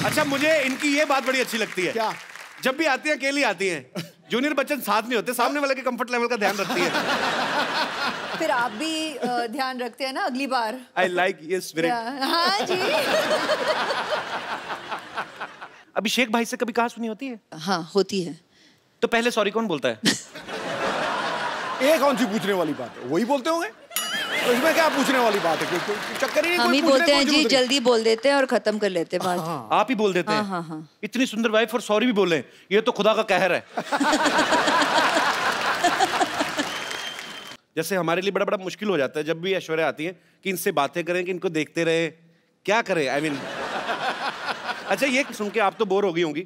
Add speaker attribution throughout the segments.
Speaker 1: अच्छा, मुझे इनकी ये बात बड़ी अच्छी लगती है।
Speaker 2: क्या?
Speaker 1: जब भी आती हैं अकेली आती हैं। जूनियर बच्चन साथ नहीं होते, सामने वाले के कंफर्ट लेवल का ध्यान रखती है।
Speaker 3: फिर आप भी ध्यान रखते हैं ना अगली बार।
Speaker 1: I like your spirit.
Speaker 3: हाँ जी।
Speaker 1: अभिषेक भाई से कभी कहा सुनी होती है?
Speaker 3: हाँ होती है।
Speaker 1: तो पहले सॉरी कौन बोलता है?
Speaker 2: ये कौन सी पूछने वाली बात है? वही बोलते होंगे। तो इसमें क्या पूछने वाली बात है? चक्कर ही नहीं।
Speaker 3: हम ही बोलते हैं जी, जल्दी बोल देते हैं और खत्म कर लेते हैं बात।
Speaker 1: आप ही बोल देते हैं?
Speaker 3: हाँ, हाँ।
Speaker 1: इतनी सुंदर वाइफ और सॉरी भी बोले, ये तो खुदा का कहर है। जैसे हमारे लिए बड़ा बड़ा मुश्किल हो जाता है जब भी ऐश्वर्या आती है कि इनसे बातें करें, कि इनको देखते रहे, क्या करें। I mean, अच्छा, ये सुन के आप तो बोर हो गई होंगी,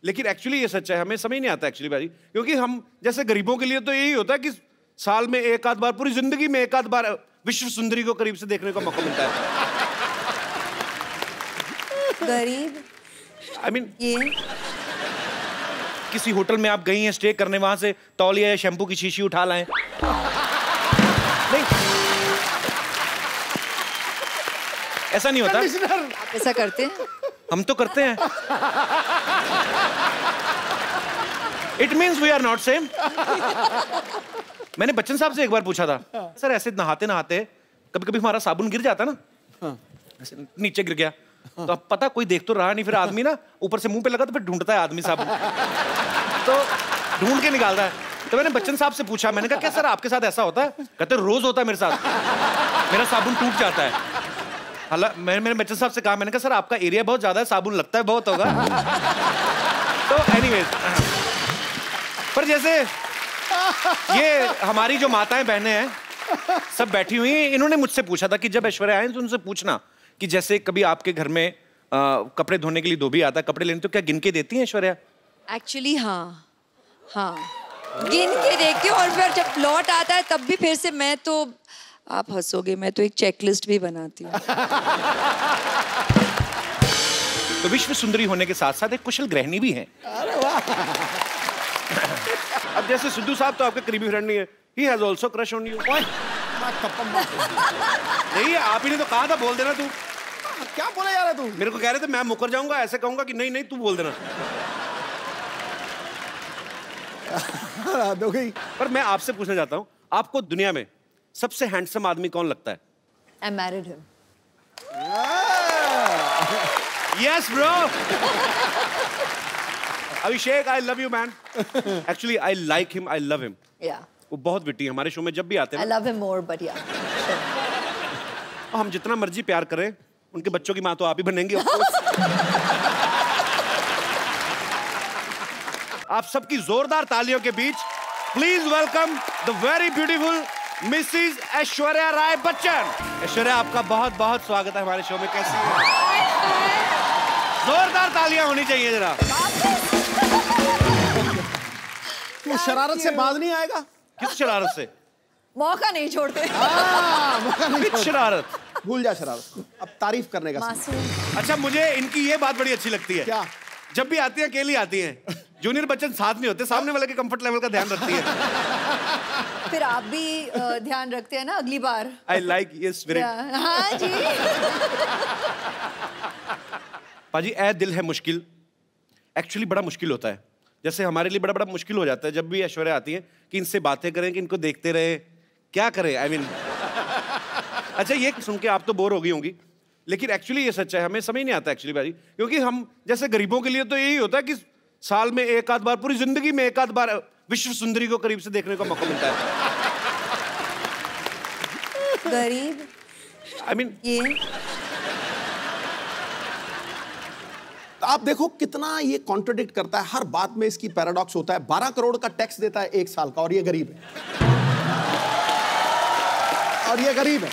Speaker 1: लेकिन एक्चुअली ये सच है, हमें समझ नहीं आता एक्चुअली भाई, क्योंकि हम जैसे गरीबों के लिए तो यही होता है कि साल में एक आध बार, पूरी जिंदगी में एक आध बार विश्व सुंदरी को करीब से देखने का मौका मिलता है।
Speaker 3: गरीब
Speaker 1: I mean,
Speaker 3: ये
Speaker 1: किसी होटल में आप गई हैं स्टे करने, वहां से तौलिया या शैम्पू की शीशी उठा लाएं। नहीं, ऐसा नहीं होता।
Speaker 3: आप ऐसा करते हैं?
Speaker 1: हम तो करते हैं। It means we are not same. मैंने बच्चन साहब से एक बार पूछा था, सर ऐसे नहाते नहाते कभी कभी हमारा साबुन गिर जाता ना, ऐसे नीचे गिर गया, तो अब पता कोई देख तो रहा नहीं, फिर आदमी ना ऊपर से मुंह पे लगा तो फिर ढूंढता है आदमी साबुन, तो ढूंढ के निकालता है। तो मैंने बच्चन साहब से पूछा, मैंने कहा क्या सर आपके साथ ऐसा होता है? कहते रोज होता है मेरे साथ, मेरा साबुन टूट जाता है। हालांकि मैंने बच्चन साहब से कहा, मैंने कहा सर आपका एरिया बहुत ज्यादा है, साबुन लगता है बहुत होगा। तो एनीवेज, पर जैसे ये हमारी जो माताएं बहनें हैं सब बैठी हुई हैं, इन्होंने मुझसे पूछा था कि जब ऐश्वर्या आए तो उनसे पूछना कि जैसे कभी आपके घर में कपड़े धोने के लिए धोबी आता है कपड़े लेने, तो क्या गिन के देती हैं ऐश्वर्या?
Speaker 3: एक्चुअली हाँ, गिन के देखती हूँ, और फिर जब लौट आता है तब भी फिर से मैं तो, आप हंसोगे, मैं तो एक चेकलिस्ट भी बनाती हूँ।
Speaker 1: तो विश्व सुंदरी होने के साथ साथ एक कुशल गृहिणी भी हैं। अब जैसे सिद्धू साहब तो आपके करीबी फ्रेंड नहीं है, he has also crush on you। नहीं, आप ही ने तो कहा था बोल देना तू।
Speaker 2: क्या बोला जा रहा तू?
Speaker 1: मेरे को कह रहे थे मैं मुकर जाऊंगा, ऐसे कहूंगा कि नहीं नहीं तू बोल देना।
Speaker 2: हो गई।
Speaker 1: पर मैं आपसे पूछना चाहता हूँ, आपको दुनिया में सबसे हैंडसम आदमी कौन लगता है?
Speaker 3: I married him.
Speaker 1: Yes bro। Abhishek, I love you man। Actually I like him, I love him।
Speaker 3: Yeah.
Speaker 1: वो बहुत विटी है, हमारे शो में जब भी आते हैं
Speaker 3: I love him more, but yeah.
Speaker 1: हम जितना मर्जी प्यार करें, उनके बच्चों की माँ तो आप ही बनेंगे। आप सबकी जोरदार तालियों के बीच please welcome the very beautiful missus Aishwarya Rai Bachchan. Aishwarya, आपका बहुत बहुत स्वागत है हमारे शो में। कैसी है? जोरदार तालियां होनी चाहिए जरा।
Speaker 2: तू शरारत से बाज नहीं आएगा?
Speaker 1: किस शरारत से?
Speaker 3: मौका नहीं छोड़ते।
Speaker 2: मौका नहीं
Speaker 1: किस शरारत?
Speaker 2: भूल जा शरारत, अब तारीफ करने का।
Speaker 3: मासूम।
Speaker 1: अच्छा, मुझे इनकी ये बात बड़ी अच्छी लगती है।
Speaker 2: क्या?
Speaker 1: जब भी आती हैं अकेली आती हैं, जूनियर बच्चन साथ नहीं होते, सामने वाले के कंफर्ट लेवल का ध्यान रखती है।
Speaker 3: फिर आप भी ध्यान रखते हैं ना अगली बार।
Speaker 1: I like your spirit।
Speaker 3: हाँ जी।
Speaker 1: पाजी, ए दिल है मुश्किल एक्चुअली बड़ा मुश्किल होता है। जैसे हमारे लिए बड़ा बड़ा मुश्किल हो जाता है जब भी ऐश्वर्या आती है कि इनसे बातें करें, कि इनको देखते रहे, क्या करें। I mean, अच्छा, ये सुन के आप तो बोर हो गई होंगी, लेकिन एक्चुअली ये सच है, हमें समझ नहीं आता एक्चुअली भाई, क्योंकि हम जैसे गरीबों के लिए तो यही होता है कि साल में एक आध बार, पूरी जिंदगी में एक आध बार विश्व सुंदरी को करीब से देखने का मौका मिलता है।
Speaker 3: गरीब
Speaker 1: I mean,
Speaker 3: ये
Speaker 2: आप देखो कितना ये कॉन्ट्रडिक्ट करता है, हर बात में इसकी पैराडॉक्स होता है। 12 करोड़ का टैक्स देता है एक साल का, और ये गरीब है। और ये गरीब है।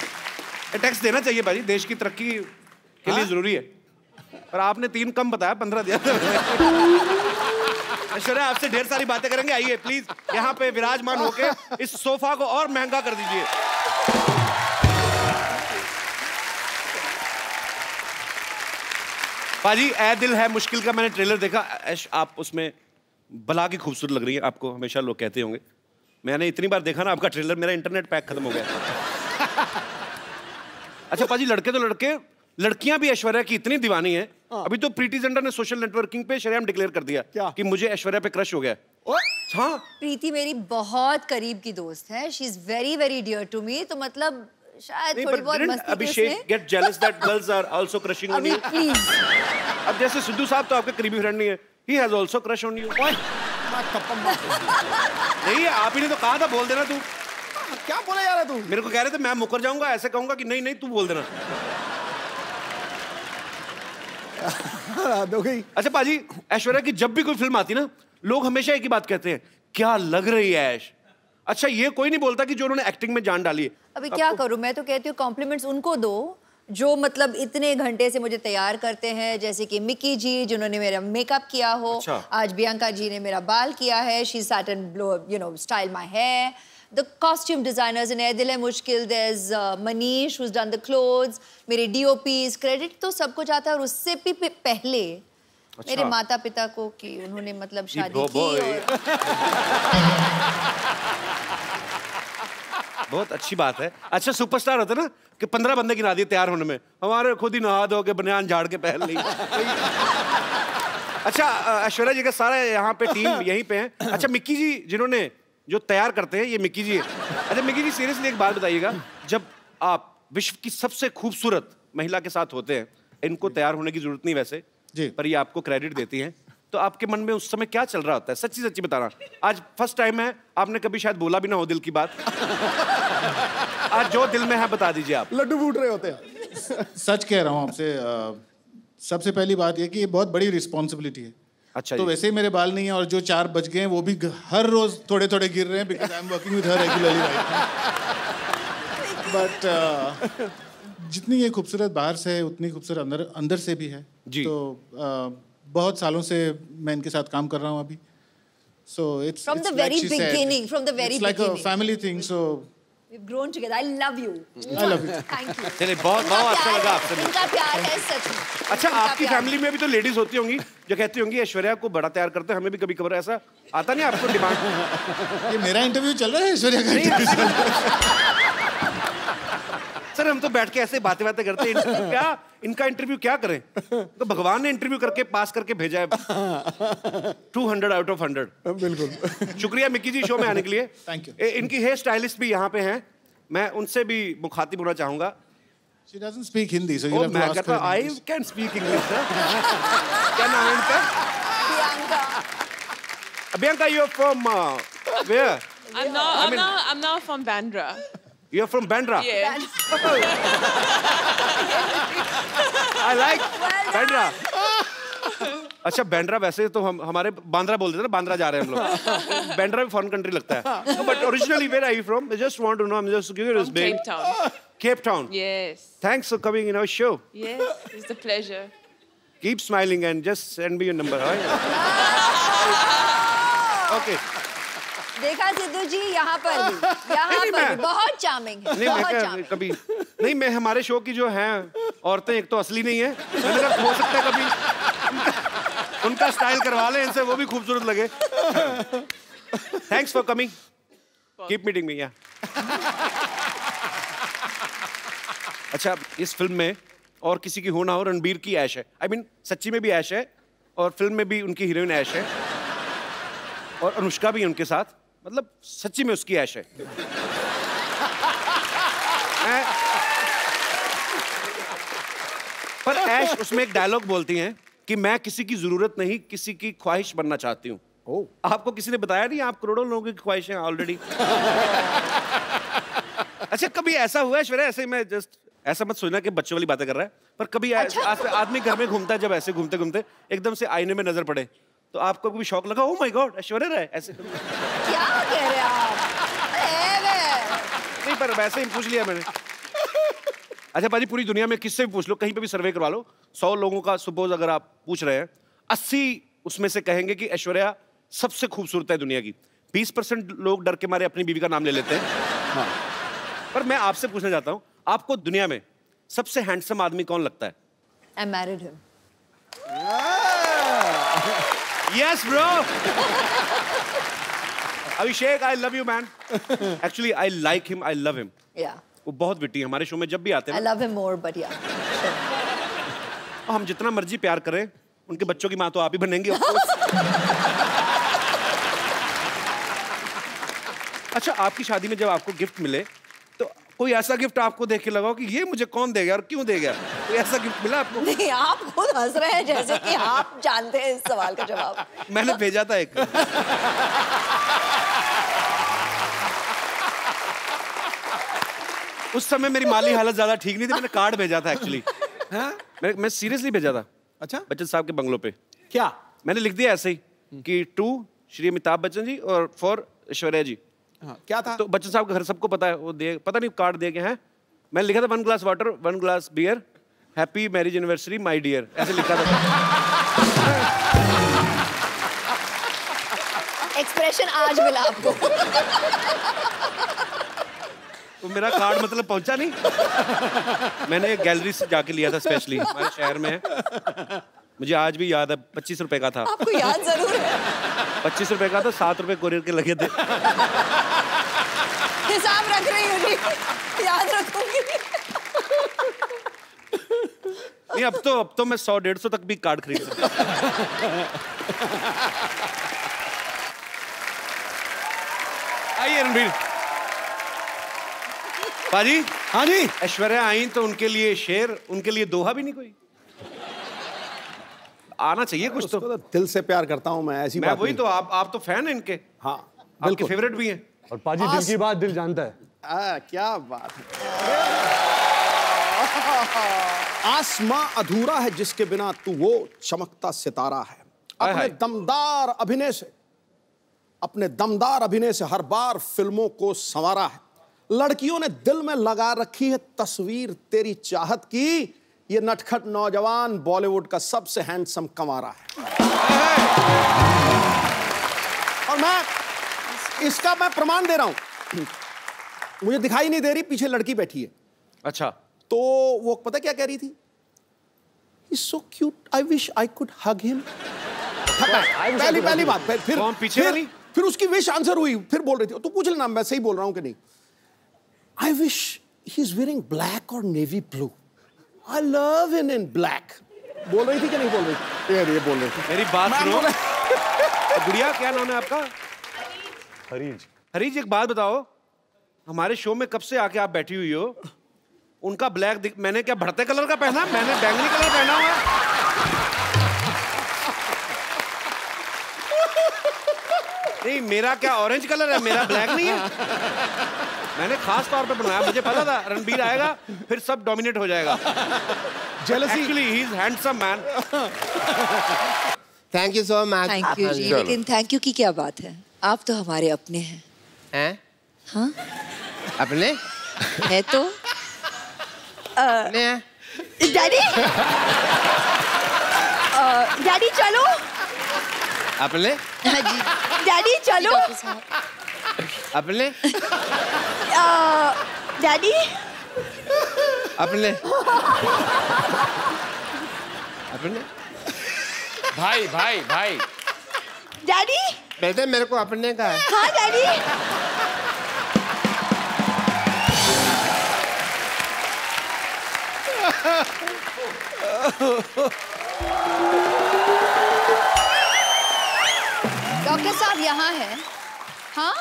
Speaker 1: टैक्स देना चाहिए भाई, देश की तरक्की के लिए जरूरी है। पर आपने 3 कम बताया, 15 दिया। ऐश्वर्या, आपसे ढेर सारी बातें करेंगे, आइए प्लीज यहाँ पे विराजमान होके इस सोफा को और महंगा कर दीजिए। पाजी, ए दिल है मुश्किल का मैंने ट्रेलर देखा, आप उसमें बला की खूबसूरत लग रही है, आपको हमेशा लोग कहते होंगे। मैंने इतनी बार देखा ना आपका ट्रेलर, मेरा इंटरनेट पैक खत्म हो गया। अच्छा पाजी, लड़के तो लड़के, लड़कियां भी ऐश्वर्या की इतनी दीवानी है अभी तो प्रीति जिंटा ने सोशल नेटवर्किंग पे शरेआम डिक्लेयर कर दिया
Speaker 2: क्या?
Speaker 1: कि मुझे ऐश्वर्या पे क्रश हो गया। हाँ,
Speaker 3: प्रीति मेरी बहुत करीब की दोस्त है, she is very very dear to me, तो मतलब शायद थोड़ी बहुत मस्ती
Speaker 1: Abhishek get jealous that girls are also crushing on you.
Speaker 3: Please.
Speaker 1: अब जैसे सिद्धू साहब तो आपके करीबी फ्रेंड नहीं है, he has also crush on you. नहीं, आप ही ने तो कहा था बोल देना तू।
Speaker 2: क्या बोले जा रहा है तू?
Speaker 1: मेरे को कह रहे थे मैं मुकर जाऊंगा, ऐसे कहूंगा कि नहीं नहीं तू बोल देना।
Speaker 2: दो गई।
Speaker 1: अच्छा पाजी, ऐश्वर्या की जब भी कोई फिल्म आती ना, लोग हमेशा एक ही बात कहते हैं, क्या लग रही है ऐश। अच्छा, ये कोई नहीं बोलता कि जो उन्होंने एक्टिंग में जान डाली है।
Speaker 3: अभी क्या करूं, मैं तो कहती हूँ कॉम्प्लीमेंट्स उनको दो जो मतलब इतने घंटे से मुझे तैयार करते हैं, जैसे कि मिकी जी जिन्होंने मेरा मेकअप किया हो।
Speaker 1: अच्छा।
Speaker 3: आज बियांका जी ने मेरा बाल किया है, she set and blow you know style my hair. The costume designers in Air Mushkil, there's Manish who's done the clothes, मेरे DOPs, credit तो सब कुछ आता है। और उससे भी पहले मेरे माता पिता को कि उन्होंने मतलब शादी की और
Speaker 1: बहुत अच्छी बात है। अच्छा, सुपरस्टार होता है ना कि 15 बंदे गिना दिए तैयार होने में, हमारे खुद ही नहा धो के बनियान झाड़ के पहन ली। अच्छा, ऐश्वर्या जी का सारा यहाँ पे टीम यहीं पे है। अच्छा, मिक्की जी जिन्होंने जो तैयार करते हैं, ये मिक्की जी है। अच्छा मिक्की जी, सीरियसली एक बात बताइएगा, जब आप विश्व की सबसे खूबसूरत महिला के साथ होते हैं, इनको तैयार होने की जरूरत नहीं वैसे
Speaker 2: जी,
Speaker 1: पर ये आपको क्रेडिट देती हैं, तो आपके मन में उस समय क्या चल रहा होता है? सच्ची सच्ची बताना। आज फर्स्ट टाइम है, आपने कभी शायद बोला भी ना हो दिल की बात। आज जो दिल में है बता दीजिए आप।
Speaker 2: लड्डू फूट रहे होते हैं।
Speaker 4: सच कह रहा हूँ आपसे। सबसे पहली बात ये कि ये बहुत बड़ी रिस्पॉन्सिबिलिटी है।
Speaker 1: अच्छा
Speaker 4: तो
Speaker 1: जी।
Speaker 4: वैसे ही मेरे बाल नहीं है, और जो 4 बज गए हैं वो भी हर रोज थोड़े थोड़े गिर रहे हैं, because I am working with her regularly right. But जितनी ये खूबसूरत बाहर से है उतनी खूबसूरत अंदर अंदर से भी है
Speaker 1: जी।
Speaker 4: तो बहुत सालों से मैं इनके साथ काम कर रहा हूँ अभी। So it's
Speaker 3: From the
Speaker 4: like
Speaker 3: very
Speaker 4: she said,
Speaker 3: beginning, from the very
Speaker 4: it's like a
Speaker 3: beginning.
Speaker 4: family thing. So
Speaker 3: we've grown together. I love you.
Speaker 4: I love you.
Speaker 3: Thank you.
Speaker 1: चलिए, बहुत बहुत अच्छा लगा आपसे मिलकर।
Speaker 3: इनका प्यार है सच में।
Speaker 1: अच्छा,
Speaker 3: इनका
Speaker 1: आपकी
Speaker 3: प्यार।
Speaker 1: फैमिली में भी तो लेडीज होती होंगी जो कहती होंगी ऐश्वर्या को बड़ा तैयार करते हैं, हमें भी कभी कभार ऐसा आता नहीं आपको डिमांड?
Speaker 4: ये मेरा इंटरव्यू चल रहा है, ऐश्वर्या का इंटरव्यू चल रहा है।
Speaker 1: सर हम तो बैठ के ऐसे बातें बातें करते हैं, इनका इंटरव्यू क्या करें? तो भगवान ने इंटरव्यू करके पास करके भेजा है। 200 आउट ऑफ 100।
Speaker 2: बिल्कुल।
Speaker 1: शुक्रिया मिक्की जी शो में आने के लिए।
Speaker 4: Thank you.
Speaker 1: इनकी हेयर स्टाइलिस्ट भी यहाँ पे हैं, मैं उनसे भी मुखातिब होना चाहूंगा।
Speaker 4: She doesn't speak Hindi, so you'll have to
Speaker 1: मैं
Speaker 4: ask
Speaker 1: कहता
Speaker 4: her in
Speaker 1: I
Speaker 4: English.
Speaker 1: Can speak English. क्या नाम है इनका?
Speaker 3: Priyanka.
Speaker 1: Bianca, you're from where?
Speaker 5: I'm now from Bandra.
Speaker 1: You're from Bandra.
Speaker 5: Yes.
Speaker 1: I like Bandra. अच्छा, बैंड्रा वैसे तो हम हमारे बांद्रा बोलते थे ना, बांद्रा जा रहे हैं हम लोग। बैंड्रा भी फॉरेन कंट्री लगता है। But originally where are you from? I just want to know. I'm just curious.
Speaker 5: From Cape Town.
Speaker 1: Cape Town.
Speaker 5: Yes.
Speaker 1: Thanks for coming in our show.
Speaker 5: Yes. It's a pleasure.
Speaker 1: Keep smiling and just send me your number. Right? Okay.
Speaker 3: देखा सिद्धू जी, यहाँ पर
Speaker 1: नहीं,
Speaker 3: भी
Speaker 1: मैं-
Speaker 3: बहुत charming है,
Speaker 1: नहीं, मैं
Speaker 3: बहुत
Speaker 1: क्या
Speaker 3: चार्मिंग।
Speaker 1: कभी नहीं, मैं हमारे शो की जो हैं औरतें एक तो असली नहीं है, मैंने कहा हो सकता है कभी उनका स्टाइल करवा लें इनसे, वो भी खूबसूरत लगे। Thanks for coming, keep meeting me. या अच्छा, इस फिल्म में और किसी की हो ना हो, रणबीर की ऐश है। I mean, सच्ची में भी ऐश है और फिल्म में भी उनकी हीरोइन ऐश है, और अनुष्का भी उनके साथ, मतलब सच्ची में उसकी ऐश है। पर ऐश उसमें एक डायलॉग बोलती हैं कि मैं किसी की जरूरत नहीं, किसी की ख्वाहिश बनना चाहती हूँ। आपको किसी ने बताया नहीं आप करोड़ों लोगों की ख्वाहिश हैं ऑलरेडी? अच्छा, कभी ऐसा हुआ है ऐश्वर्या, ऐसे मैं जस्ट ऐसा मत सोचना कि बच्चों वाली बातें कर रहा है, पर कभी आदमी घर में घूमता है, जब ऐसे घूमते घूमते एकदम से आईने में नजर पड़े तो आपको कभी शौक लगा, oh my God Aishwarya Rai ऐसे?
Speaker 3: क्या कह रहे हैं आप?
Speaker 1: नहीं, पर वैसे ही पूछ लिया मैंने। अच्छा पाजी, पूरी दुनिया में किससे भी पूछ लो, कहीं पे भी सर्वे करवा लो, 100 लोगों का सपोज अगर आप पूछ रहे हैं, 80 उसमें से कहेंगे कि ऐश्वर्या सबसे खूबसूरत है दुनिया की। 20% लोग डर के मारे अपनी बीवी का नाम ले लेते हैं। हाँ। पर मैं आपसे पूछना चाहता हूं, आपको दुनिया में सबसे हैंडसम आदमी कौन लगता है?
Speaker 3: I married him.
Speaker 1: Yes, bro. Abhishek, I love you, man. Actually, I like him. I love him.
Speaker 3: Yeah.
Speaker 1: वो बहुत विटी है, हमारे शो में जब भी आते
Speaker 3: I
Speaker 1: हैं।
Speaker 3: love him more, but yeah.
Speaker 1: और हम जितना मर्जी प्यार करें, उनके बच्चों की माँ तो आप ही बनेंगी, of course। अच्छा, आपकी शादी में जब आपको गिफ्ट मिले तो कोई ऐसा गिफ्ट आपको देख के लगा कि ये मुझे कौन दे गया और क्यों दे गया? कोई ऐसा गिफ्ट मिला आपको?
Speaker 3: नहीं, आप खुद हंस रहे हैं जैसे कि आप जानते हैं इस सवाल का जवाब।
Speaker 1: मैंने भेजा था एक। उस समय मेरी माली हालत ज्यादा ठीक नहीं थी, मैंने कार्ड भेजा था एक्चुअली। मैं सीरियसली भेजा था।
Speaker 2: अच्छा,
Speaker 1: बच्चन साहब के बंगलों पे।
Speaker 2: क्या
Speaker 1: मैंने लिख दिया ऐसे ही कि टू श्री अमिताभ बच्चन जी और फॉर ऐश्वर्या जी।
Speaker 2: हाँ, क्या था?
Speaker 1: तो बच्चन साहब का घर सबको पता है, वो दे पता नहीं कार्ड दे के हैं। मैंने लिखा था 1 glass water 1 glass beer, happy marriage anniversary my dear, ऐसे लिखा था।
Speaker 3: एक्सप्रेशन आज मिला आपको।
Speaker 1: तो मेरा कार्ड मतलब पहुंचा नहीं। मैंने एक गैलरी से जाके लिया था स्पेशली, हमारे शहर में है, मुझे आज भी याद है। 25 रुपए का था।
Speaker 3: आपको याद जरूर है।
Speaker 1: 25 रुपए का था, 7 रुपए कोरियर के लगे थे।
Speaker 3: हिसाब रख रही हूँ जी, याद रखूंगी।
Speaker 1: नहीं, अब तो मैं 100-150 तक भी कार्ड खरीद सकता। आइए रणबीर पाजी।
Speaker 2: हाँ जी।
Speaker 1: ऐश्वर्या आई तो उनके लिए शेर, उनके लिए दोहा भी नहीं कोई? आना चाहिए कुछ तो।
Speaker 2: दिल से प्यार करता हूँ मैं, ऐसी
Speaker 1: मैं
Speaker 2: बात
Speaker 1: वही
Speaker 2: नहीं।
Speaker 1: तो, आप तो फैन हैं इनके।
Speaker 2: हाँ,
Speaker 1: आपके
Speaker 2: बिल्कुल।
Speaker 1: फेवरेट भी हैं।
Speaker 6: और पाजी दिल की बात दिल जानता है।
Speaker 2: क्या बात है। आसमां अधूरा है जिसके बिना तू वो चमकता सितारा है।
Speaker 1: हाय हाय।
Speaker 2: अपने दमदार अभिनय से हर बार फिल्मों को संवारा है। लड़कियों ने दिल में लगा रखी है तस्वीर तेरी चाहत की। ये नटखट नौजवान बॉलीवुड का सबसे हैंडसम कमारा है। और इसका मैं प्रमाण दे रहा हूं। मुझे दिखाई नहीं दे रही, पीछे लड़की बैठी है।
Speaker 1: अच्छा,
Speaker 2: तो वो पता क्या कह रही थी? He's so cute, I wish I could hug him। पहली बात।
Speaker 1: कौन पीछे वाली?
Speaker 2: फिर उसकी विश आंसर हुई, फिर बोल रही थी, तो पूछ लेना मैं सही बोल रहा हूं कि नहीं। I wish he's wearing black or navy blue। I love him in black। बोल रही थी कि नहीं बोल रही थी? ये बोल रही थी।
Speaker 1: मेरी बात सुनो। गुड़िया, क्या नाम है आपका?
Speaker 6: हरीज।
Speaker 1: हरीज, एक बात बताओ, हमारे शो में कब से आके आप बैठी हुई हो? उनका ब्लैक मैंने क्या बढ़ते कलर का पहना? मैंने बैंगनी कलर पहना हुआ है। नहीं, मेरा क्या ऑरेंज कलर है, मेरा ब्लैक नहीं है। मैंने खास तौर पे बनाया, मुझे पता था रणबीर आएगा फिर सब डोमिनेट हो जाएगा।
Speaker 2: Jealousy।
Speaker 1: Actually, he is handsome man।
Speaker 7: Thank you so much.
Speaker 3: Thank you ji, लेकिन थैंक यू की क्या बात है? आप तो हमारे अपने हैं।
Speaker 7: हैं?
Speaker 3: हाँ,
Speaker 7: अपने?
Speaker 3: है तो।
Speaker 7: अपने हैं?
Speaker 3: डैडी, डैडी चलो।
Speaker 7: अपने?
Speaker 3: हाँ जी, डैडी चलो।
Speaker 7: अपने?
Speaker 3: डैडी,
Speaker 7: अपने? अपने?
Speaker 8: भाई भाई भाई
Speaker 3: डैडी।
Speaker 7: बेटे मेरे को अपने का है।
Speaker 3: हाँ डैडी। डॉक्टर साहब यहाँ हैं। हाँ,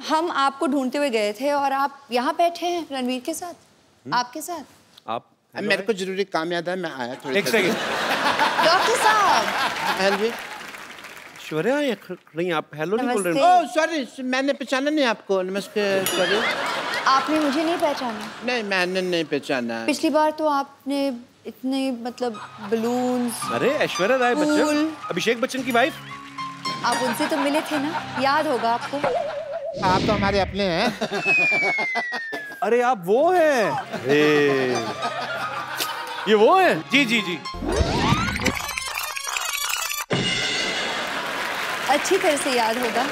Speaker 3: हम आपको ढूंढते हुए गए थे और आप यहाँ बैठे हैं रणवीर के साथ, आपके साथ।
Speaker 1: आप
Speaker 7: मेरे को जरूरी काम याद है, मैं आया थोड़ी
Speaker 1: एक सेकंड।
Speaker 3: डॉक्टर साहब।
Speaker 7: हाँ जी।
Speaker 1: ऐश्वर्या नहीं, आप हेलो नहीं बोल रहे
Speaker 3: नमस्ते।
Speaker 1: हो?
Speaker 7: ओह सॉरी, मैंने पहचाना नहीं आपको। नमस्ते। सॉरी।
Speaker 3: आपने मुझे नहीं पहचाना?
Speaker 7: नहीं, मैंने नहीं पहचाना।
Speaker 3: पिछली बार तो आपने इतने मतलब बलून्स।
Speaker 1: अरे ऐश्वर्या राय बच्चन,
Speaker 3: फूल।
Speaker 1: अभिषेक बच्चन की वाइफ।
Speaker 3: आप उनसे तो मिले थे ना, याद होगा आपको।
Speaker 7: आप तो हमारे अपने हैं।
Speaker 6: अरे आप वो हैं? ये वो हैं?
Speaker 1: जी जी जी।
Speaker 3: अच्छी तरह से याद होगा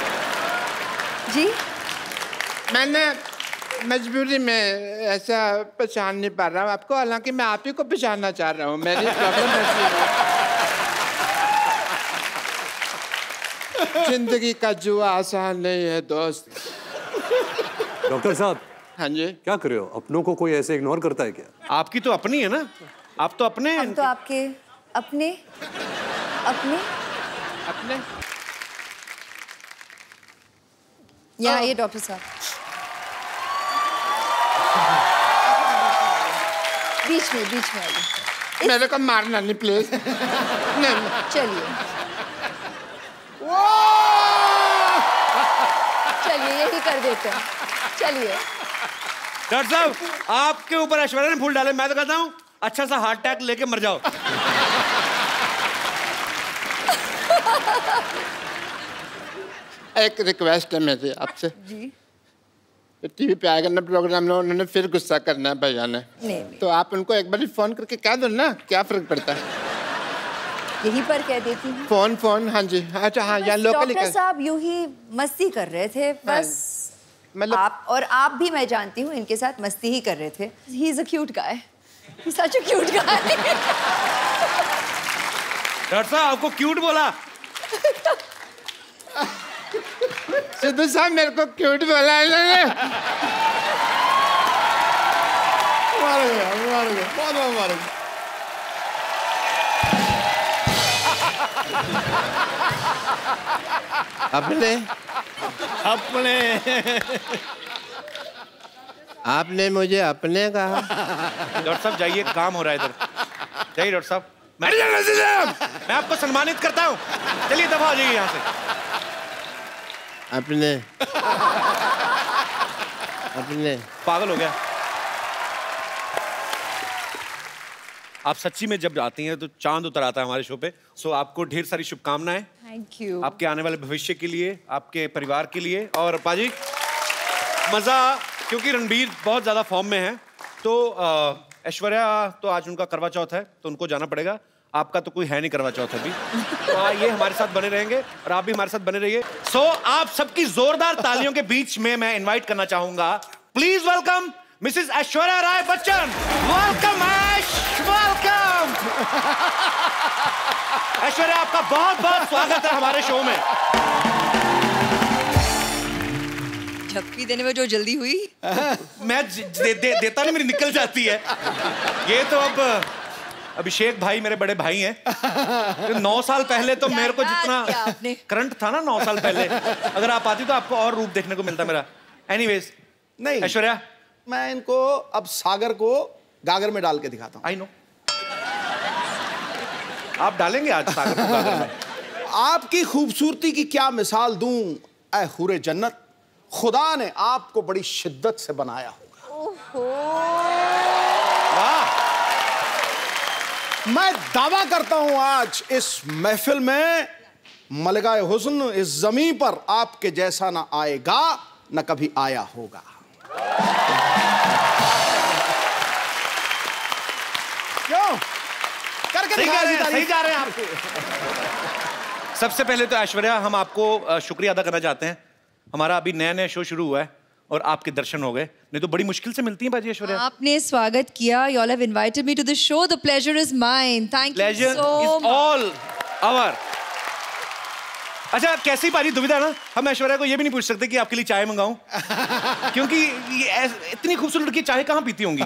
Speaker 3: जी।
Speaker 7: मैंने मजबूरी में ऐसा पहचान नहीं पा रहा हूँ आपको, हालांकि मैं आप ही को पहचानना चाह रहा हूँ। मेरी प्रॉब्लम ऐसी है। जिंदगी का जुआ आसान नहीं है दोस्त।
Speaker 6: डॉक्टर साहब।
Speaker 7: हाँ जी।
Speaker 6: क्या कर रहे हो? अपनों को कोई ऐसे इग्नोर करता है क्या?
Speaker 1: आपकी तो अपनी है ना, आप तो अपने
Speaker 3: हम तो आपके अपने अपने
Speaker 7: अपने
Speaker 3: यहाँ ये डॉक्टर साहब बीच में आइए।
Speaker 7: मेरे को मारना नहीं प्लीज। नहीं
Speaker 3: चलिए यही कर देते हैं। चलिए
Speaker 1: डॉक्टर साहब, आपके ऊपर ऐश्वर्या ने फूल डाले, मैं तो कहता हूँ अच्छा सा हार्ट अटैक लेके मर जाओ।
Speaker 7: एक रिक्वेस्ट है मेरी आपसे
Speaker 3: जी।
Speaker 7: टीवी पे आएगा ना प्रोग्राम में, उन्होंने फिर गुस्सा करना है भैया ने।
Speaker 3: नहीं।
Speaker 7: तो आप उनको एक बार फोन करके कह दो ना, क्या फर्क पड़ता है।
Speaker 3: यहीं पर कह देती हूँ।
Speaker 7: फोन हाँ जी। अच्छा हाँ, यहाँ लोकल
Speaker 3: डॉक्टर साहब यूं ही मस्ती कर रहे थे बस।
Speaker 7: मतलब
Speaker 3: आप भी मैं जानती हूँ इनके साथ मस्ती ही कर रहे थे। He is a cute guy, he such a cute guy.
Speaker 1: Doctor साहब आपको क्यूट बोला?
Speaker 7: सिद्धू साहब मेरे को क्यूट बोला है इन्होंने।
Speaker 2: मार गया बहुत मार गया।
Speaker 7: अपने आपने मुझे अपने कहा।
Speaker 1: डॉक्टर साहब जाइए, काम हो रहा है इधर। जाइए डॉक्टर साहब, मैं आपको सम्मानित करता हूँ। चलिए दफा हो जाइए यहाँ से।
Speaker 7: अपने
Speaker 1: पागल हो गया। आप सच्ची में जब आती हैं तो चांद उतर आता है हमारे शो पे। सो आपको ढेर सारी शुभकामनाएं
Speaker 3: थैंक यू।
Speaker 1: आपके आने वाले भविष्य के लिए, आपके परिवार के लिए। और पाजी मजा, क्योंकि रणबीर बहुत ज्यादा फॉर्म में है तो ऐश्वर्या तो आज उनका करवा चौथ है तो उनको जाना पड़ेगा। आपका तो कोई है नहीं करवा चौथ अभी, तो ये हमारे साथ बने रहेंगे और आप भी हमारे साथ बने रहिए। सो आप सबकी जोरदार तालियों के बीच में मैं इनवाइट करना चाहूंगा, please welcome Mrs Aishwarya Rai Bachchan. Welcome Aish, welcome. Aishwarya आपका बहुत बहुत स्वागत है हमारे शो में।
Speaker 3: झपकी देने में जो जल्दी हुई
Speaker 1: मैं देता नहीं, मेरी निकल जाती है। ये तो अब अभिषेक भाई मेरे बड़े भाई हैं। 9 साल पहले तो मेरे को जितना करंट था ना 9 साल पहले, अगर आप आती तो आपको और रूप देखने को मिलता मेरा। एनीवेज,
Speaker 2: नहीं
Speaker 1: ऐश्वर्या,
Speaker 2: मैं इनको अब सागर को गागर में डाल के दिखाता हूँ।
Speaker 1: आई नो आप डालेंगे आज सागर को गागर में।
Speaker 2: आपकी खूबसूरती की क्या मिसाल दूं ऐ हुरे जन्नत, खुदा ने आपको बड़ी शिद्दत से बनाया होगा।
Speaker 1: वाह,
Speaker 2: मैं दावा करता हूं आज इस महफिल में मलिकाए हुस्न इस जमीन पर आपके जैसा ना आएगा ना कभी आया होगा। क्यों करके
Speaker 1: सही
Speaker 2: दिखाया
Speaker 1: जा रहे
Speaker 2: जी
Speaker 1: हैं, सही
Speaker 2: तारीफ।
Speaker 1: जा रहे हैं आप। सबसे पहले तो ऐश्वर्या, हम आपको शुक्रिया अदा करना चाहते हैं। हमारा अभी नया नया शो शुरू हुआ है और आपके दर्शन हो गए, नहीं तो बड़ी मुश्किल से मिलती हैं बाजी ऐश्वर्या।
Speaker 3: आपने स्वागत किया। You all have invited me to the show. The pleasure is mine. Thank you
Speaker 1: Pleasure
Speaker 3: so
Speaker 1: is
Speaker 3: much.
Speaker 1: all our। अच्छा, कैसी पारी दुविधा ना, हम ऐश्वर्या को ये भी नहीं पूछ सकते कि आपके लिए चाय मंगाऊं, क्योंकि ये इतनी खूबसूरत लड़की चाय कहाँ पीती होंगी।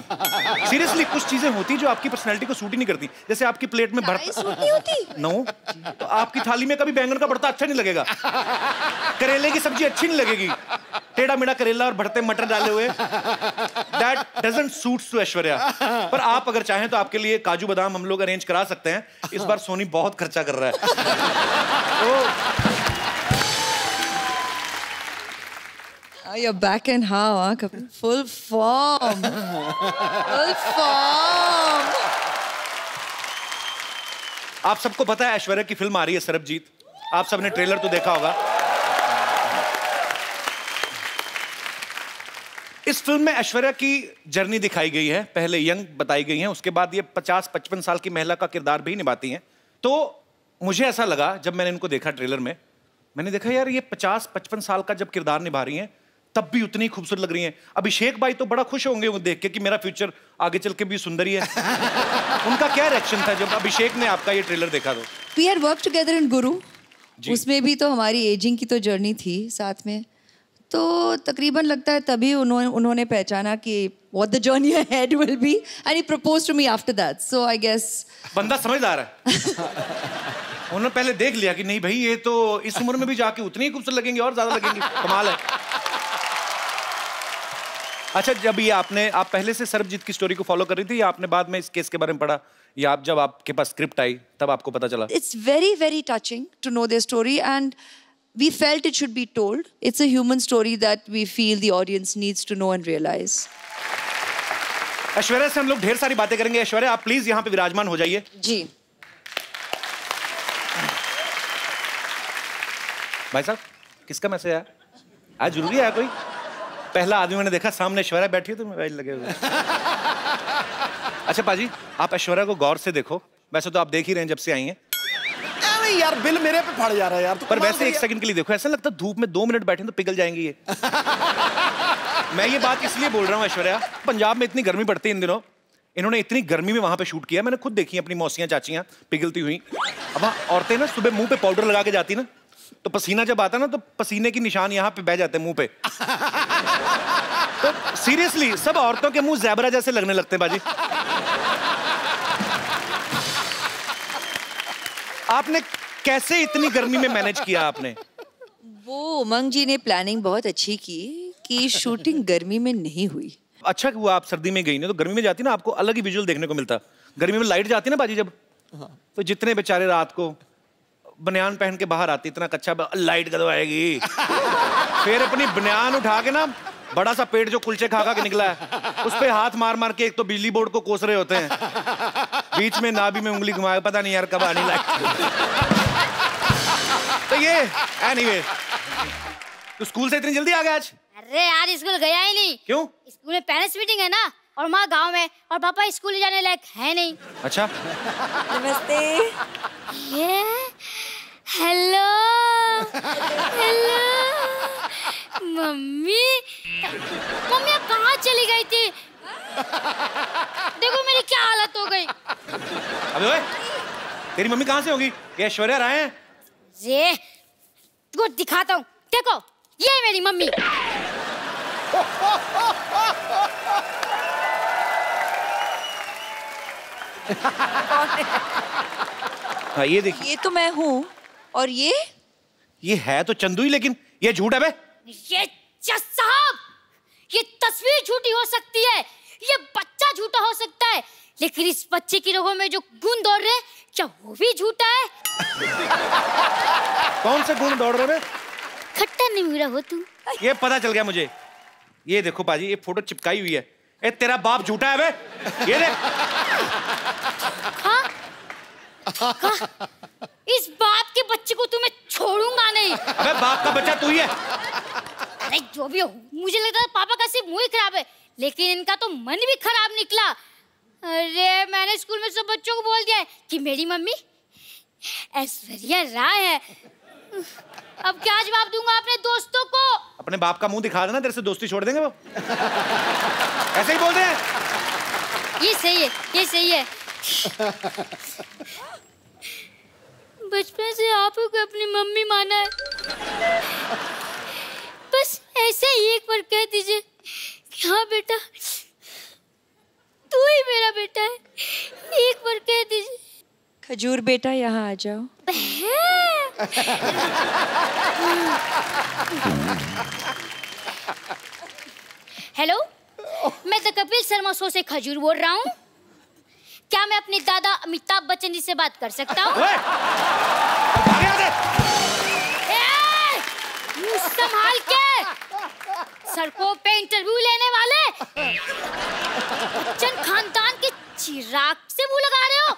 Speaker 1: सीरियसली, कुछ चीजें होती जो आपकी पर्सनैलिटी को सूट ही नहीं करती। जैसे आपकी प्लेट में
Speaker 3: चाय सूट नहीं होती?
Speaker 1: नो, तो आपकी थाली में कभी बैंगन का भरता अच्छा नहीं लगेगा, करेले की सब्जी अच्छी नहीं लगेगी, टेढ़ा मेढ़ा करेला और भरते मटर डाले हुए, that doesn't suits to Aishwarya. पर आप अगर चाहें तो आपके लिए काजू बादाम हम लोग अरेंज करा सकते हैं। इस बार सोनी बहुत खर्चा कर रहा है।
Speaker 3: You're back in how, huh? Full form. Full form.
Speaker 1: आप सबको पता है ऐश्वर्या की फिल्म आ रही है सरबजीत, आप सबने ट्रेलर तो देखा होगा। इस फिल्म में ऐश्वर्या की जर्नी दिखाई गई है, पहले यंग बताई गई है, उसके बाद ये 50-55 साल की महिला का किरदार भी निभाती हैं। तो मुझे ऐसा लगा जब मैंने इनको देखा ट्रेलर में, मैंने देखा यार ये 50-55 साल का जब किरदार निभा रही हैं तब भी उतनी खूबसूरत लग रही हैं। अभिषेक भाई तो बड़ा खुश होंगे वो देख के कि मेरा फ्यूचर आगे चल के भी सुंदर ही है। उनका क्या रिएक्शन था जब अभिषेक ने आपका ये ट्रेलर देखा? तो
Speaker 3: We had worked together in गुरु, उसमें भी तो हमारी एजिंग की तो जर्नी थी साथ में। तो तकरीबन लगता है तभी उन्होंने पहचाना कि what the journey ahead will be and he proposed to me after that. So I guess
Speaker 1: बंदा समझदार है। उन्होंने पहले देख लिया कि नहीं भाई ये तो इस उम्र में भी जाके उतनी ही खूबसूरत लगेंगे और ज्यादा लगेंगे, कमाल है। अच्छा, जब ये आप पहले से सरबजीत की स्टोरी को फॉलो कर रही थी या आपने बाद में इस केस के बारे में पढ़ा या आप जब आपके पास स्क्रिप्ट आई तब आपको पता चला?
Speaker 3: It's very, very touching to know their story and we felt it should be told. It's a human story that we feel the audience needs to know and realize.
Speaker 1: Aishwarya से हम लोग ढेर सारी बातें करेंगे। ऐश्वर्या आप प्लीज यहाँ पे विराजमान हो जाइए।
Speaker 3: जी।
Speaker 1: भाई साहब किसका मैसेज आया? आज जरूरी है कोई? पहला आदमी मैंने देखा सामने ऐश्वर्या बैठी है तो मोबाइल लगे हुए। अच्छा पाजी, आप ऐश्वर्या को गौर से देखो। वैसे तो आप देख ही रहे हैं जब से आई हैं।
Speaker 2: नहीं यार, बिल मेरे पे फट जा रहा है यार। तो
Speaker 1: पर वैसे एक सेकंड के लिए देखो, ऐसा लगता है धूप में 2 मिनट बैठे तो पिघल जाएंगी ये। मैं ये बात इसलिए बोल रहा हूँ ऐश्वर्या, पंजाब में इतनी गर्मी पड़ती है इन दिनों, इन्होंने इतनी गर्मी में वहां पे शूट किया। मैंने खुद देखी अपनी मौसियां चाचियां पिघलती हुई। अब औरतें ना सुबह मुंह पे पाउडर लगा के जाती ना, तो पसीना जब आता ना तो पसीने की निशान यहाँ पे बह जाते हैं मुंह पे। तो सीरियसली सब औरतों के मुंह ज़ेबरा जैसे लगने लगते हैं बाजी। आपने कैसे इतनी गर्मी में मैनेज किया आपने?
Speaker 3: वो उमंग जी ने प्लानिंग बहुत अच्छी की कि शूटिंग गर्मी में नहीं हुई।
Speaker 1: अच्छा हुआ आप सर्दी में गई ना, तो गर्मी में जाती ना आपको अलग ही विजुअल देखने को मिलता। गर्मी में लाइट जाती ना बाजी जब, तो जितने बेचारे रात को बनियान पहन के बाहर आती, इतना कच्चा लाइट कदों आएगी। फिर अपनी बनियान उठा के ना बड़ा सा पेट जो कुलचे खा के निकला है उस पे हाथ मार मार के एक तो बिजली बोर्ड को कोस रहे होते हैं, बीच में नाभि में उंगली घुमाए, पता नहीं यार कब आने लाइट। तो ये एनीवे, तो स्कूल से इतनी जल्दी आ गया आज?
Speaker 9: अरे यार स्कूल गया ही नहीं।
Speaker 1: क्यों?
Speaker 9: स्कूल में पेरेंट्स मीटिंग है ना, और माँ गांव में, और पापा स्कूल जाने लायक है नहीं।
Speaker 1: अच्छा।
Speaker 3: नमस्ते।
Speaker 9: ये हेलो हेलो मम्मी, मम्मी आप कहाँ चली गई थी? देखो मेरी क्या हालत हो गई।
Speaker 1: अबे ओए, तेरी मम्मी कहाँ से होगी? ये ऐश्वर्या राय हैं?
Speaker 9: ये तुमको दिखाता हूँ, देखो ये है मेरी मम्मी।
Speaker 1: हाँ ये देखिए,
Speaker 3: ये तो मैं हूँ, और
Speaker 1: ये है तो चंदू ही, लेकिन ये झूठ है बे।
Speaker 9: ये जज साहब, ये तस्वीर झूठी हो सकती है, ये बच्चा झूठा हो सकता है, लेकिन इस बच्चे की रगों में जो गुण दौड़ रहे हैं, क्या वो भी झूठा है?
Speaker 1: कौन से गुण दौड़ रहे बे?
Speaker 9: खट्टा निमुरा हो तू।
Speaker 1: ये पता चल गया मुझे। ये देखो पाजी, ये फोटो चिपकाई हुई है। ए तेरा बाप झूठा है बे, ये देख।
Speaker 9: हाँ? इस बाप के बच्चे को तुम्हें छोड़ूंगा नहीं।
Speaker 1: अबे बाप का बच्चा तू ही है।
Speaker 9: अरे जो भी हो, मुझे लगता है पापा का सिर्फ मुंह ही खराब है, लेकिन इनका तो मन भी खराब निकला। अरे मैंने स्कूल में सब बच्चों को बोल दिया है कि मेरी मम्मी ऐश्वर्या राय है। अब क्या जवाब दूंगा अपने दोस्तों को?
Speaker 1: अपने बाप का मुंह दिखा देना, तेरे से दोस्ती छोड़ देंगे वो। ऐसे ही बोल दे।
Speaker 9: ये सही है, ये सही है। बचपन से आप को अपनी मम्मी माना है, बस ऐसे ही एक बार कह दीजिए कि हाँ बेटा तू ही मेरा बेटा है, एक बार कह दीजिए।
Speaker 3: खजूर बेटा यहाँ आ जाओ।
Speaker 9: हेलो, मैं द कपिल शर्मा शो से खजूर बोल रहा हूँ। क्या मैं अपने दादा अमिताभ बच्चन जी से बात कर सकता हूँ? संभाल के, सड़कों पे इंटरव्यू लेने वाले बच्चन खानदान के चिराग से मुंह लगा रहे हो।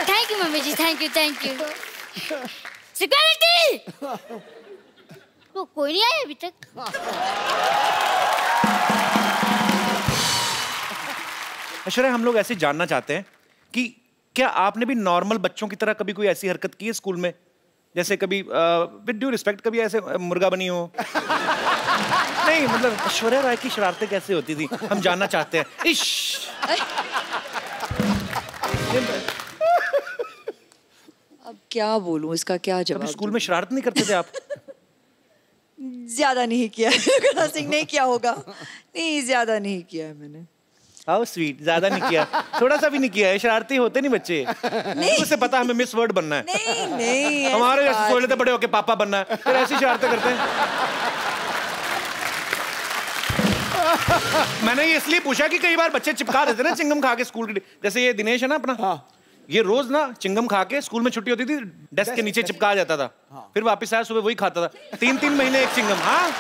Speaker 9: Thank you mummy ji, thank you thank you. Security, तो कोई नहीं आया अभी तक।
Speaker 1: ऐश्वर्या, हम लोग ऐसे जानना चाहते हैं कि क्या आपने भी नॉर्मल बच्चों की तरह कभी कोई ऐसी हरकत की है स्कूल में? जैसे कभी विद ड्यू रिस्पेक्ट कभी ऐसे मुर्गा बनी हो? नहीं मतलब ऐश्वर्या राय की शरारतें कैसे होती थी, हम जानना चाहते हैं। इश
Speaker 3: अब क्या बोलूं, इसका क्या जवाब?
Speaker 1: कभी स्कूल में शरारत नहीं करते थे आप?
Speaker 3: ज्यादा नहीं किया सिंह नहीं किया होगा, नहीं ज्यादा नहीं किया है मैंने।
Speaker 1: हाउ स्वीट, ज्यादा नहीं किया, थोड़ा सा भी नहीं किया है। शरारती होते नहीं बच्चे, नहीं उसे पता हमें मिस वर्ड बनना है।
Speaker 3: नहीं नहीं
Speaker 1: हमारे जैसे सोच लेते बड़े होके पापा बनना है, फिर ऐसी शरारतें करते हैं। मैंने ये इसलिए पूछा कि कई बार बच्चे चिपका देते ना चिंगम खा के स्कूल के, जैसे ये दिनेश है ना अपना, हाँ। ये रोज ना चिंगम खा के स्कूल में छुट्टी होती थी डेस्क के नीचे चिपका जाता था, हाँ। फिर वापस आया सुबह वही खाता था 3-3 महीने एक चिंगम। हाँ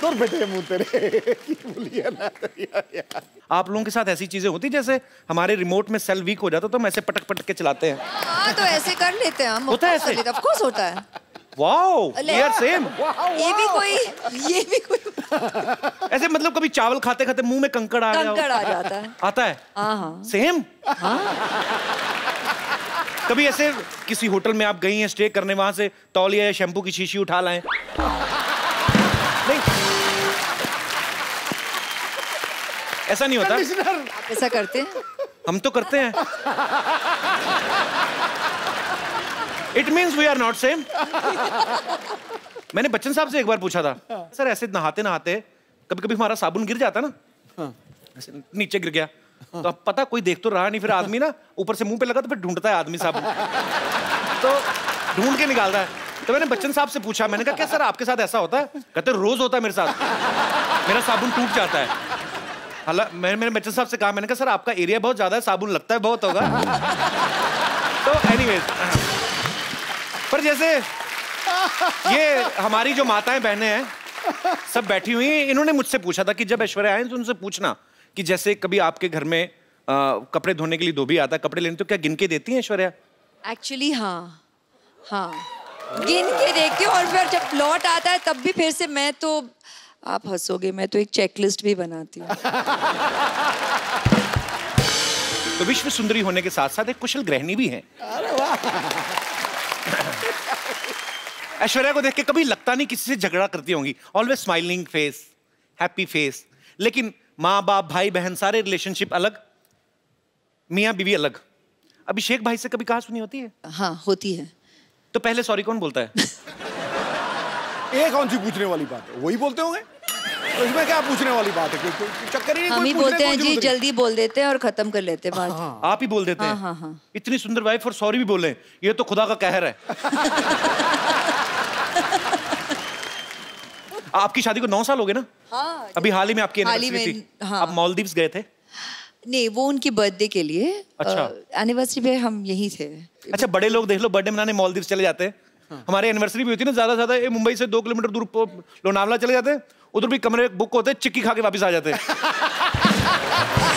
Speaker 2: दूर बेटे मुंह तेरे बोलिए ना।
Speaker 1: आप लोगों के साथ ऐसी चीजें होती जैसे हमारे रिमोट में सेल वीक हो जाता तो हम ऐसे पटक पटक के चलाते हैं?
Speaker 3: हाँ तो ऐसे कर लेते हैं हम।
Speaker 1: होता है ऐसे?
Speaker 3: ऑफ कोर्स होता है।
Speaker 1: Wow we are same.
Speaker 3: ये भी कोई
Speaker 1: ऐसे मतलब कभी चावल खाते खाते मुंह में कंकड़ आ
Speaker 3: जाता है।
Speaker 1: आता है?
Speaker 3: हाँ
Speaker 1: सेम। कभी ऐसे किसी होटल में आप गई हैं स्टे करने, वहां से तौलिया या शैम्पू की शीशी उठा लाएं? नहीं ऐसा नहीं होता।
Speaker 3: आप ऐसा करते हैं?
Speaker 1: हम तो करते हैं। It means we are not same. मैंने बच्चन साहब से एक बार पूछा था, सर ऐसे नहाते नहाते कभी कभी हमारा साबुन गिर जाता ना, ऐसे नीचे गिर गया, तो अब पता कोई देख तो रहा नहीं, फिर आदमी ना ऊपर से मुंह पे लगा तो फिर ढूंढता है आदमी साबुन, तो ढूंढ के निकालता है। तो मैंने बच्चन साहब से पूछा, मैंने कहा क्या सर आपके साथ ऐसा होता है? कहते रोज होता है मेरे साथ, मेरा साबुन टूट जाता है। हालांकि मैंने बच्चन साहब से कहा, मैंने कहा सर आपका एरिया बहुत ज्यादा है, साबुन लगता है बहुत होगा। तो एनीवेज, पर जैसे ये हमारी जो माताएं बहनें हैं सब बैठी हुई हैं, इन्होंने मुझसे पूछा था कि जब ऐश्वर्या आए तो उनसे पूछना कि जैसे कभी आपके घर में कपड़े धोने के लिए धोबी आता है, कपड़े लेने, तो क्या गिन के देती हैं ऐश्वर्या?
Speaker 3: एक्चुअली हाँ गिन के देखती हूँ, और फिर जब लौट आता है तब भी फिर से मैं तो, आप हंसोगे, मैं तो एक चेकलिस्ट भी बनाती हूँ।
Speaker 1: तो विश्व सुंदरी होने के साथ साथ एक कुशल गृहिणी भी है। ऐश्वर्या को देख के कभी लगता नहीं किसी से झगड़ा करती होंगी, always smiling face, happy face. लेकिन माँ बाप भाई बहन सारे रिलेशनशिप अलग, मियाँ बीवी अलग। अभिषेक भाई से कभी कहा सुनी होती है?
Speaker 3: हाँ होती है।
Speaker 1: तो पहले सॉरी कौन बोलता है?
Speaker 2: ये कौन सी पूछने वाली बात है, वही बोलते होंगे, तो इसमें क्या पूछने वाली बात है? कोई चक्कर ही नहीं।
Speaker 3: हम ही बोलते हैं जी, जल्दी बोल देते हैं और खत्म कर लेते हैं बात।
Speaker 1: आप ही बोल देते हैं?
Speaker 3: हाँ।
Speaker 1: इतनी सुंदर वाइफ और सॉरी भी बोले, ये तो खुदा का कहर है। आपकी शादी को 9 साल हो गए ना?
Speaker 3: हाँ,
Speaker 1: अभी हाल ही में आपकी एनिवर्सरी थी।
Speaker 3: हाँ।
Speaker 1: आप मालदीव्स गए थे?
Speaker 3: नहीं, वो उनकी बर्थडे के लिए।
Speaker 1: अच्छा।
Speaker 3: एनिवर्सरी पे हम यहीं थे।
Speaker 1: अच्छा, बड़े लोग देख लो बर्थडे मनाने मालदीव्स चले जाते हैं। हाँ। हमारे एनिवर्सरी भी होती है ना, ज्यादा ज्यादा मुंबई से 2 किलोमीटर दूर लोनावला चले जाते हैं, उधर भी कमरे बुक होते हैं, चिक्की खा के वापस आ जाते हैं।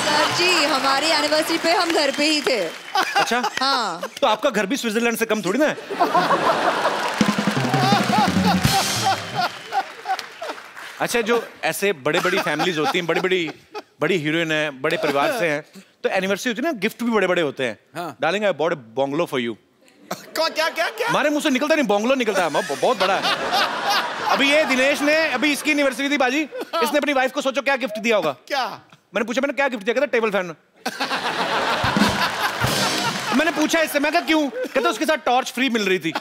Speaker 3: सर जी हमारी एनिवर्सरी पे हम घर पे ही थे।
Speaker 1: अच्छा
Speaker 3: हाँ।
Speaker 1: तो आपका घर भी स्विट्जरलैंड से कम थोड़ी ना है। अच्छा, जो ऐसे बड़ी फैमिलीज होती हैं, बड़ी हीरोइन है, बड़े परिवार से हैं, तो एनिवर्सरी होती है ना, गिफ्ट भी बड़े होते हैं। हाँ। डालेंगे I bought a bungalow for you.
Speaker 2: क्या?
Speaker 1: हमारे मुंह से निकलता नहीं, बंगलो निकलता है, बहुत बड़ा है। अभी ये दिनेश ने, अभी इसकी एनिवर्सरी थी बाजी, इसने अपनी वाइफ को सोचो क्या गिफ्ट दिया होगा?
Speaker 2: क्या?
Speaker 1: मैंने पूछा, मैंने क्या गिफ्ट दिया? कहता टेबल फैन। मैंने पूछा इससे, मैं कहा क्यों? कहता उसके साथ टॉर्च फ्री मिल रही थी।